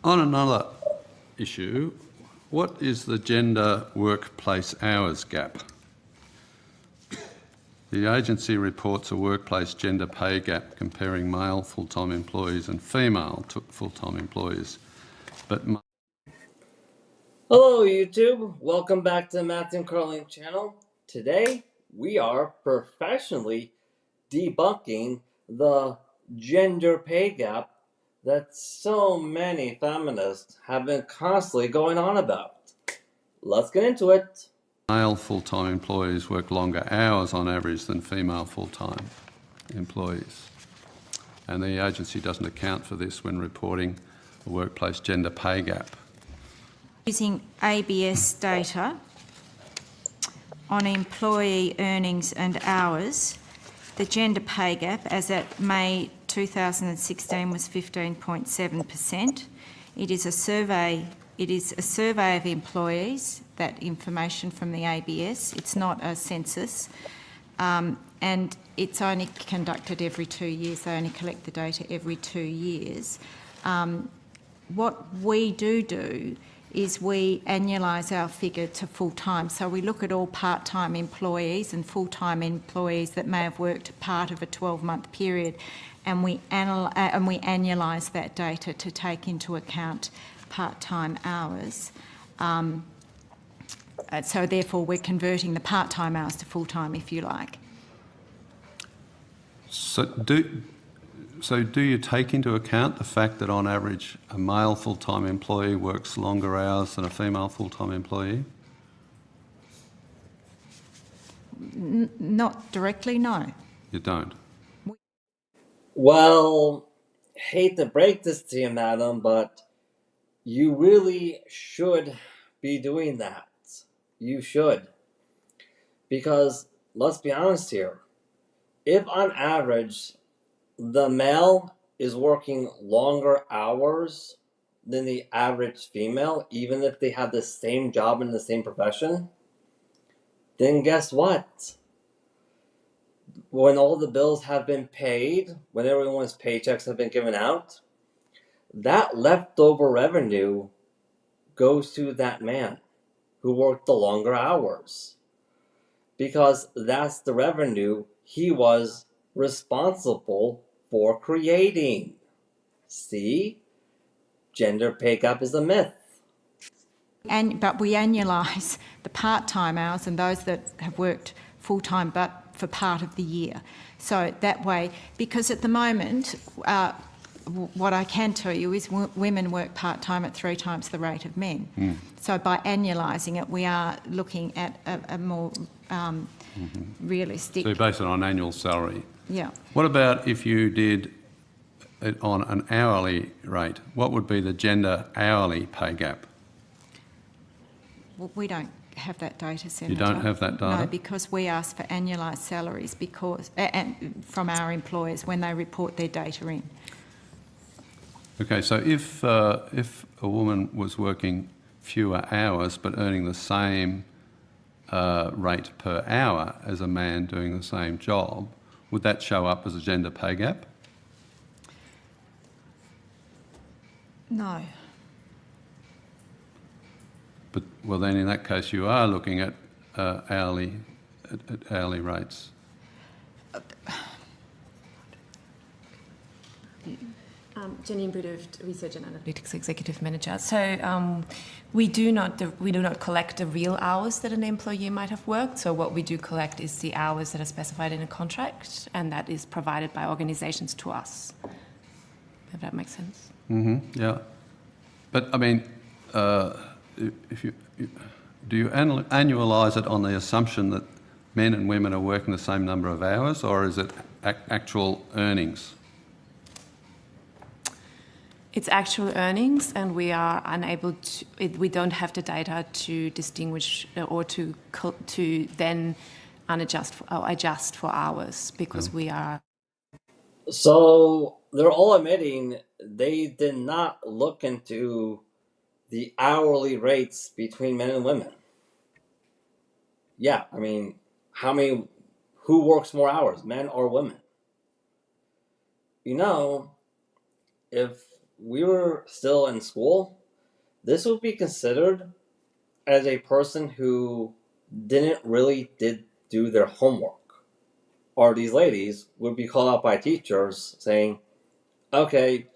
On another issue, what is the gender workplace hours gap? The agency reports a workplace gender pay gap comparing male full-time employees and female full-time employees. But Hello YouTube, welcome back to the Matthew and Carlene channel. Today we are professionally debunking the gender pay gap that so many feminists have been constantly going on about. Let's get into it. male full-time employees work longer hours on average than female full-time employees. And the agency doesn't account for this when reporting a workplace gender pay gap. Using ABS data on employee earnings and hours, the gender pay gap as at May 2016 was 15.7%. It is a survey of employees, that information from the ABS. It's not a census, and it's only conducted every 2 years. They only collect the data every 2 years. What we do is we annualise our figure to full-time. So we look at all part-time employees and full-time employees that may have worked part of a 12-month period, and we annualise that data to take into account part-time hours. So therefore we're converting the part-time hours to full-time, if you like. So do you take into account the fact that on average a male full-time employee works longer hours than a female full-time employee? Not directly, no. You don't? Well, hate to break this to you, madam, but you really should be doing that. You should. Because, let's be honest here, if on average the male is working longer hours than the average female, even if they have the same job in the same profession, then guess what? When all the bills have been paid, when everyone's paychecks have been given out, that leftover revenue goes to that man who worked the longer hours, because that's the revenue he was responsible for creating. See? Gender pay gap is a myth. But we annualise the part-time hours and those that have worked full-time but for part of the year. So that way, because at the moment, what I can tell you is women work part-time at 3 times the rate of men. So by annualising it, we are looking at a more realistic... So you base it on annual salary? Yeah. What about if you did it on an hourly rate? What would be the gender hourly pay gap? Well, we don't have that data, Senator. You don't have that data? No, because we ask for annualised salaries from our employers when they report their data in. Okay, so if a woman was working fewer hours but earning the same rate per hour as a man doing the same job, would that show up as a gender pay gap? No. But, well, then in that case you are looking at hourly rates. Janine Budov, Research and Analytics Executive Manager. So we do not collect the real hours that an employee might have worked. So what we do collect is the hours that are specified in a contract, and that is provided by organisations to us. If that makes sense. Yeah. But I mean, do you annualise it on the assumption that men and women are working the same number of hours, or is it actual earnings? It's actual earnings, and we are unable to. We don't have the data to distinguish or to then adjust for hours, because we are. So they're all admitting they did not look into the hourly rates between men and women. Yeah, I mean, who works more hours, men or women? You know, if we were still in school, this would be considered as a person who didn't really do their homework. Or these ladies would be called out by teachers saying, okay,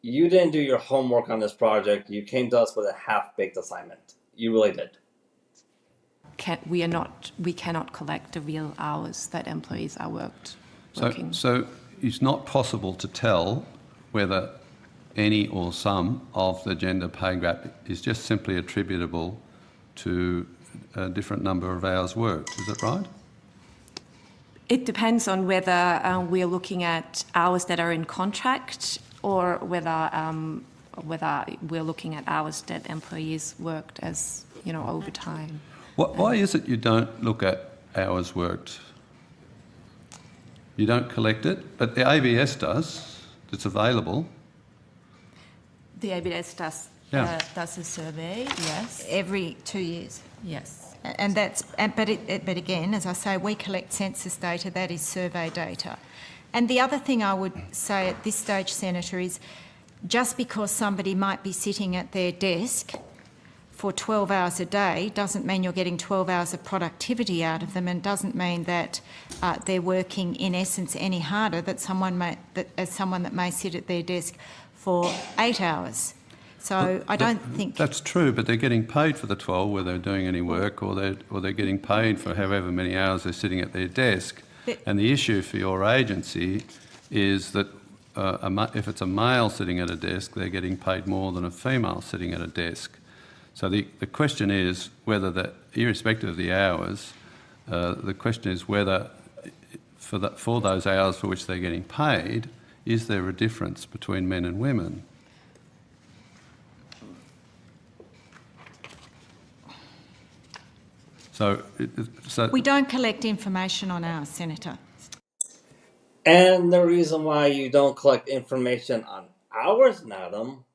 you didn't do your homework on this project. You came to us with a half-baked assignment. You really did. We cannot collect the real hours that employees are working. So it's not possible to tell whether any or some of the gender pay gap is just simply attributable to a different number of hours worked. Is that right? It depends on whether we're looking at hours that are in contract or whether we're looking at hours that employees worked as, overtime. Why is it you don't look at hours worked? You don't collect it, but the ABS does. It's available. The ABS does a survey, yes. Every 2 years. Yes. But again, as I say, we collect census data, that is survey data. And the other thing I would say at this stage, Senator, is just because somebody might be sitting at their desk for 12 hours a day doesn't mean you're getting 12 hours of productivity out of them, and doesn't mean that they're working in essence any harder than someone that may sit at their desk for 8 hours. So I don't think that's true, but they're getting paid for the 12 whether they're doing any work, or they're getting paid for however many hours they're sitting at their desk. And the issue for your agency is that if it's a male sitting at a desk, they're getting paid more than a female sitting at a desk. So the question is whether irrespective of the hours, the question is whether for those hours for which they're getting paid, is there a difference between men and women? So we don't collect information on hours, Senator. And the reason why you don't collect information on hours, madam,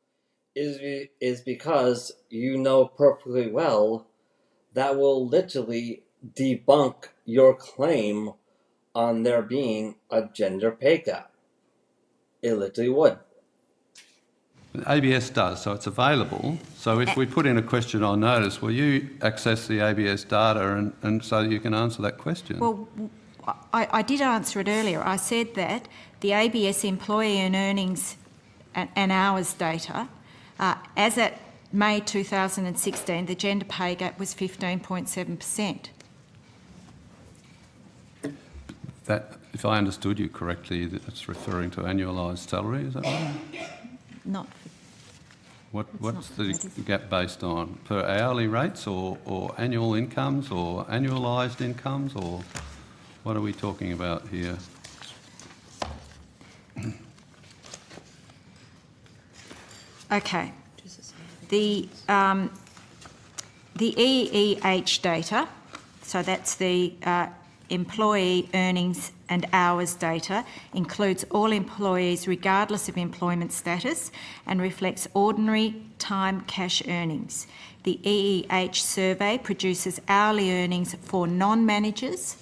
is because you know perfectly well that will literally debunk your claim on there being a gender pay gap. It literally would. ABS does, so it's available. So if we put in a question on notice, will you access the ABS data and so you can answer that question? Well, I did answer it earlier. I said that the ABS employee and earnings and hours data, as at May 2016, the gender pay gap was 15.7%. That, if I understood you correctly, it's referring to annualised salary, is that right? Not. What's the gap based on? Per hourly rates or annual incomes or annualised incomes, or what are we talking about here? Okay. The EEH data, so that's the employee earnings and hours data, includes all employees regardless of employment status and reflects ordinary time cash earnings. The EEH survey produces hourly earnings for non-managers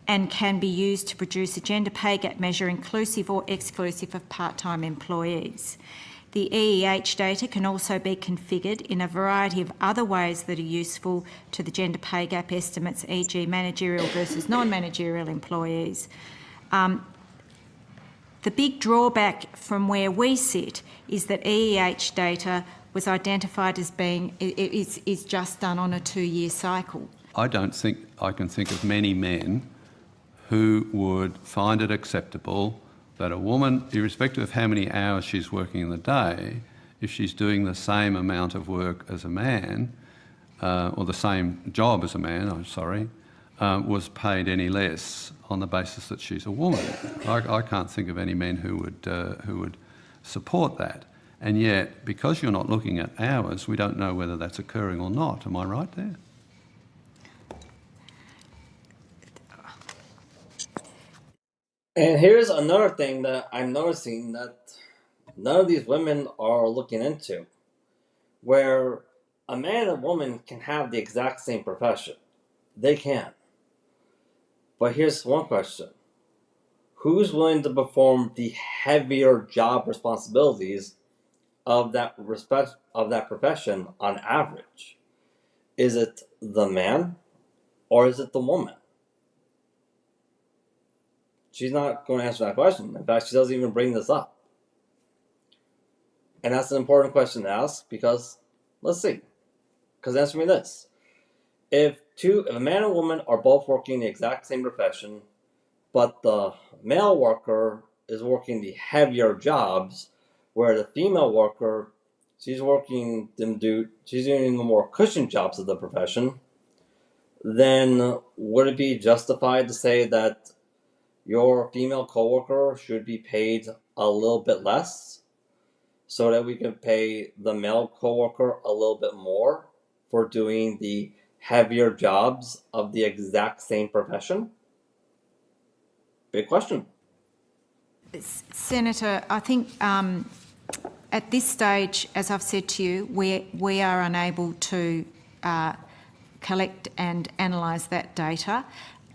and can be used to produce a gender pay gap measure inclusive or exclusive of part-time employees. The EEH data can also be configured in a variety of other ways that are useful to the gender pay gap estimates, e.g. managerial versus non-managerial employees. The big drawback from where we sit is that EEH data was identified as being, is just done on a 2-year cycle. I don't think I can think of many men who would find it acceptable that a woman, irrespective of how many hours she's working in the day, if she's doing the same amount of work as a man, or the same job as a man, was paid any less on the basis that she's a woman. I can't think of any men who would support that. And yet, because you're not looking at hours, we don't know whether that's occurring or not. Am I right there? And here's another thing that I'm noticing that none of these women are looking into, where a man and a woman can have the exact same profession. They can. But here's one question. Who's willing to perform the heavier job responsibilities of that profession on average? Is it the man or is it the woman? She's not going to answer that question. In fact, she doesn't even bring this up. And that's an important question to ask because, let's see. Because answer me this. If a man and woman are both working the exact same profession, but the male worker is working the heavier jobs, where the female worker, she's doing the more cushioned jobs of the profession, then would it be justified to say that your female coworker should be paid a little bit less so that we can pay the male coworker a little bit more for doing the heavier jobs of the exact same profession? Big question. Senator, I think at this stage, as I've said to you, we are unable to collect and analyse that data.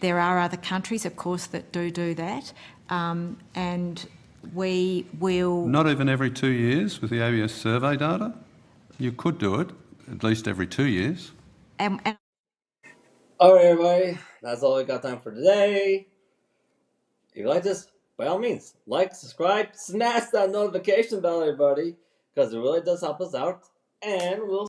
There are other countries, of course, that do that, and we will... Not even every 2 years with the ABS survey data? You could do it at least every 2 years. And All right, everybody, that's all we got time for today. If you like this, by all means, like, subscribe, smash that notification bell, everybody, because it really does help us out, and we'll